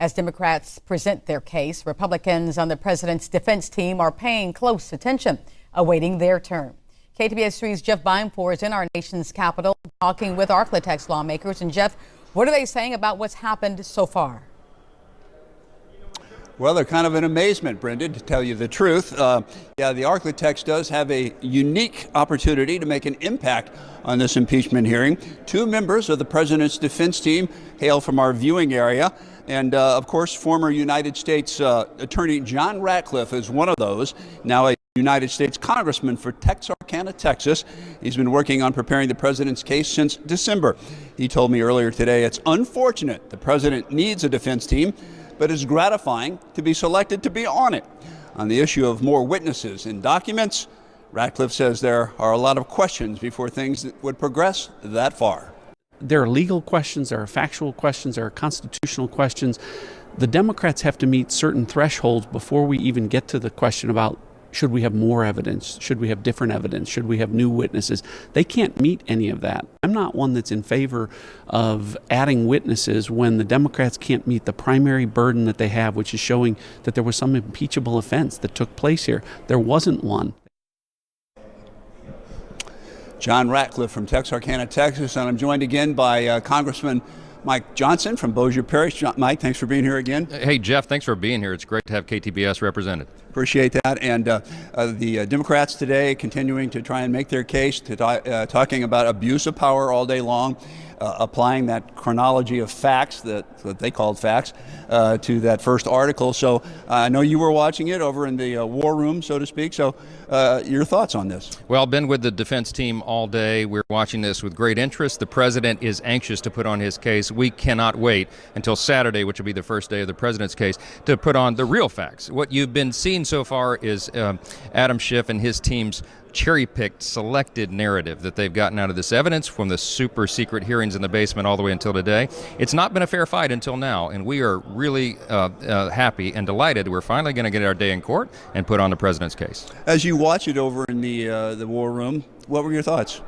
As Democrats present their case, Republicans on the president's defense team are paying close attention, awaiting their turn. KTBS 3's Jeff Beinfor is in our nation's capital talking with Arklatex lawmakers. And Jeff, what are they saying about what's happened so far? Well, they're kind of in amazement, Brenda, to tell you the truth. The Arklatex does have a unique opportunity to make an impact on this impeachment hearing. Two members of the president's defense team hail from our viewing area. And, of course, former United States Attorney John Ratcliffe is one of those, now a United States Congressman for Texarkana, Texas. He's been working on preparing the president's case since December. He told me earlier today it's unfortunate the president needs a defense team, but it's gratifying to be selected to be on it. On the issue of more witnesses and documents, Ratcliffe says there are a lot of questions before things would progress that far. There are legal questions, there are factual questions, there are constitutional questions. The Democrats have to meet certain thresholds before we even get to the question about should we have more evidence, should we have different evidence, should we have new witnesses. They can't meet any of that. I'm not one that's in favor of adding witnesses when the Democrats can't meet the primary burden that they have, which is showing that there was some impeachable offense that took place here. There wasn't one. John Ratcliffe from Texarkana, Texas, and I'm joined again by Congressman Mike Johnson from Bossier Parish. Mike, thanks for being here again. Hey, Jeff, thanks for being here. It's great to have KTBS represented. Appreciate that. And the Democrats today continuing to try and make their case, talking about abuse of power all day long, applying that chronology of facts that they called facts to that first article. So I know you were watching it over in the war room, so to speak. So your thoughts on this? Well, I've been with the defense team all day. We're watching this with great interest. The president is anxious to put on his case. We cannot wait until Saturday, which will be the first day of the president's case, to put on the real facts. What you've been seeing so far is Adam Schiff and his team's cherry-picked, selected narrative that they've gotten out of this evidence from the super secret hearings in the basement all the way until today. It's not been a fair fight until now, and we are really happy and delighted we're finally going to get our day in court and put on the president's case. As you watch it over in the war room, what were your thoughts?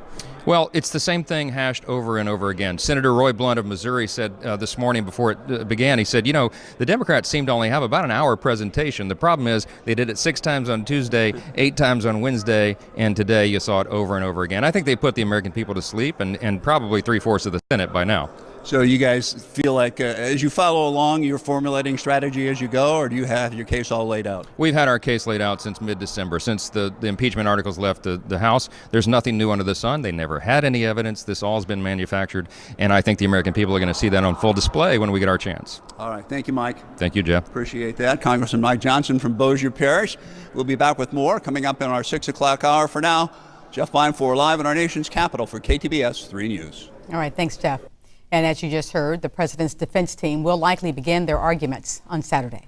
Well, it's the same thing hashed over and over again. Senator Roy Blunt of Missouri said this morning before it began, he said, you know, the Democrats seem to only have about an hour presentation. The problem is they did it 6 times on Tuesday, 8 times on Wednesday, and today you saw it over and over again. I think they put the American people to sleep and probably 3/4 of the Senate by now. So you guys feel like as you follow along, you're formulating strategy as you go, or do you have your case all laid out? We've had our case laid out since mid-December. Since the impeachment articles left the House, there's nothing new under the sun. They never had any evidence. This all has been manufactured, and I think the American people are going to see that on full display when we get our chance. All right. Thank you, Mike. Thank you, Jeff. Appreciate that. Congressman Mike Johnson from Bossier Parish. We'll be back with more coming up in our 6 o'clock hour. For now, Jeff Beinfor live in our nation's capital for KTBS 3 News. All right. Thanks, Jeff. And as you just heard, the president's defense team will likely begin their arguments on Saturday.